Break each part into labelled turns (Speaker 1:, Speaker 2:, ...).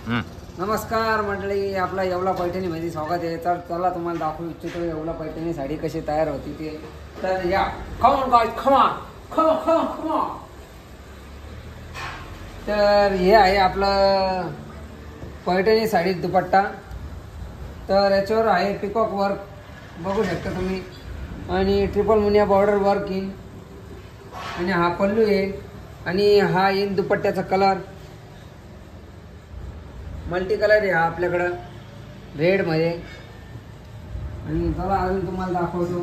Speaker 1: नमस्कार मंडळी, आपला येवला पैठणीमध्ये स्वागत आहे. तर चला तुम्हाला दाखवू इच्छितो येवला पैठणी साडी कशी तयार होती ते. तर या खमॉन गाइस, खमॉन. तर हे आहे आपलं पैठणी साडी दुपट्टा. तर याच्यावर आहे पिकॉक वर्क बघू शकता तुम्ही, आणि ट्रिपल मुनिया बॉर्डर वर्क येईल, आणि हा पल्लू येईल, आणि हा येईल दुपट्ट्याचा कलर. मल्टी कलर आहे हा आपल्याकडं रेडमध्ये. आणि चला अजून तुम्हाला दाखवतो.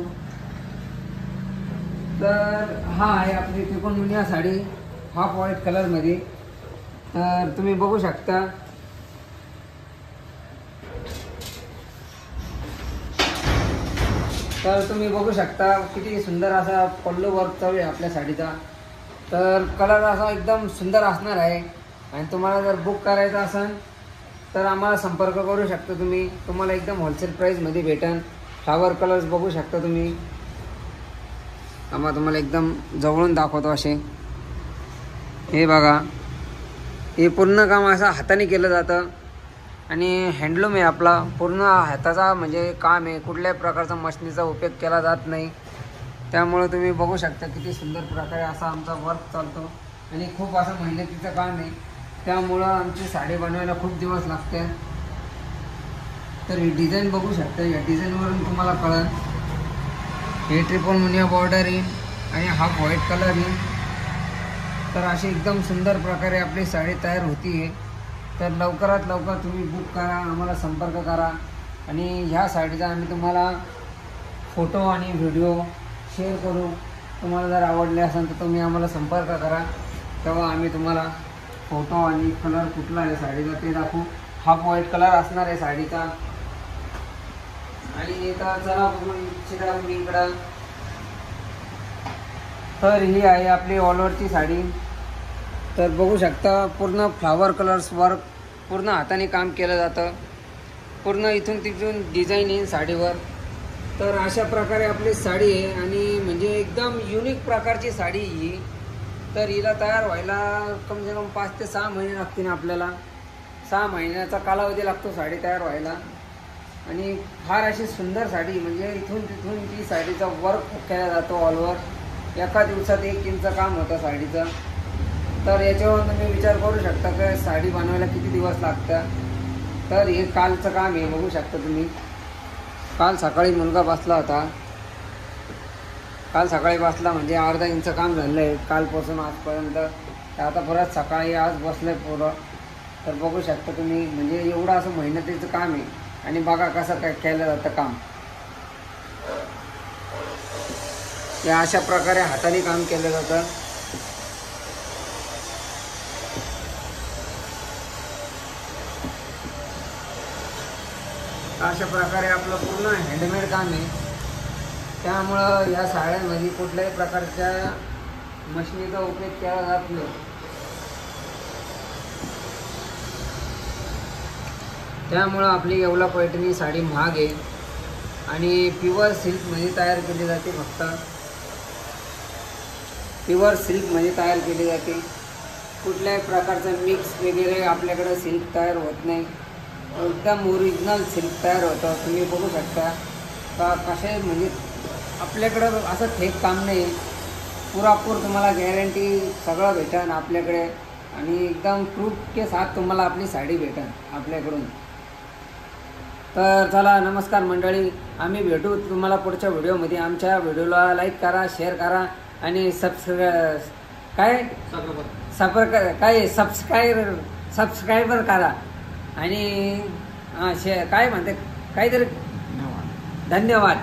Speaker 1: तर हा आहे आपली triple Muniya sari half white कलरमध्ये. तर तुम्ही बघू शकता. तर तुम्ही बघू शकता किती सुंदर असा पल्लू वर्क आहे आपल्या साडीचा. तर कलर असा एकदम सुंदर असणार आहे. आणि तुम्हाला जर बुक करायचं असेल तर आम्हाला संपर्क करू शकता तुम्ही. तुम्हाला एकदम होलसेल प्राईसमध्ये भेटेल. फ्लावर कलर्स बघू शकता तुम्ही. आम्हाला तुम्हाला एकदम जवळून दाखवतो असे. हे बघा, हे पूर्ण काम असं हाताने केलं जातं, आणि हँडलूम आहे आपला. पूर्ण हाताचा म्हणजे काम आहे. कुठल्याही प्रकारचा मशिनीचा उपयोग केला जात नाही. त्यामुळे तुम्ही बघू शकता किती सुंदर प्रकारे असा आमचा वर्क चालतो, आणि खूप असं मेहनतीचं काम आहे. त्यामुळं आमची साडी बनवायला खूप दिवस लागते. तर ही डिझाईन बघू शकता. या डिझाईनवरून तुम्हाला कळेल. हे ट्रिपल मुनिया बॉर्डर येईल, आणि हाफ व्हाईट कलर येईल. तर अशी एकदम सुंदर प्रकारे आपली साडी तयार होती आहे. तर लवकरात लवकर तुम्ही बुक करा, आम्हाला संपर्क करा. आणि ह्या साडीचा आम्ही तुम्हाला फोटो आणि व्हिडिओ शेअर करू. तुम्हाला जर आवडले असेल तर तुम्ही आम्हाला संपर्क करा. तेव्हा आम्ही तुम्हाला फोटो आणि कलर कुठला आहे साडीचा ते दाखवू. हाफ व्हाईट कलर असणार आहे साडीचा. आणि आता चला बघून इकडं. तर ही आहे आपली ऑल ओव्हरची साडी. तर बघू शकता पूर्ण फ्लावर कलर्स वर्क पूर्ण हाताने काम केलं जातं. पूर्ण इथून तिथून डिझाईन येईल साडीवर. तर अशा प्रकारे आपली साडी आहे, आणि म्हणजे एकदम युनिक प्रकारची साडी ही. तर हिला तयार व्हायला कम से कम 5 ते 6 महिने लागतील आपल्याला. 6 महिन्याचा कालावधी लागतो साडी तयार व्हायला. आणि फार अशी सुंदर साडी, म्हणजे इथून तिथून ती साडीचा वर्क केला जातो ऑल ओव्हर. एका दिवसात 1 इंच काम होतं साडीचं. तर याच्यावर तुम्ही विचार करू शकता की साडी बनवायला किती दिवस लागतात. तर हे कालचं काम आहे, बघू शकता तुम्ही. काल सकाळी मुलगा बसला होता. काल सकाळी बसला म्हणजे अर्धा इंच काम झालं आहे कालपासून आजपर्यंत. तर आता परत सकाळी आज बसलं आहे पोरं. तर बघू शकता तुम्ही, म्हणजे एवढं असं मेहनतीचं काम आहे. आणि बघा कसं काय केलं जातं काम. या अशा प्रकारे हाताने काम केलं जातं. अशा प्रकारे आपलं पूर्ण हँडमेड काम आहे. त्यामुळं या साड्यांमध्ये कुठल्याही प्रकारच्या मशिनीचा उपयोग केला जात नाही. त्यामुळं आपली येवला पैठणी साडी महाग आहे, आणि प्युअर सिल्कमध्ये तयार केली जाते. फक्त प्युअर सिल्कमध्ये तयार केली जाते. कुठल्याही प्रकारचं मिक्स वगैरे आपल्याकडं सिल्क तयार होत नाही. एकदम ओरिजिनल सिल्क तयार होतं. तुम्ही बघू शकता का कसे, म्हणजे आपल्याकडं असं फेक काम नाही. पुरापूर तुम्हाला गॅरंटी सगळं भेटेल आपल्याकडे, आणि एकदम प्रूफ के साथ तुम्हाला आपली साडी भेटेल आपल्याकडून. तर चला, नमस्कार मंडळी. आम्ही भेटू तुम्हाला पुढच्या व्हिडिओमध्ये. आमच्या व्हिडिओला लाईक करा, शेअर करा, आणि सबस्क्रायबर करा. आणि काय म्हणते काहीतरी. धन्यवाद.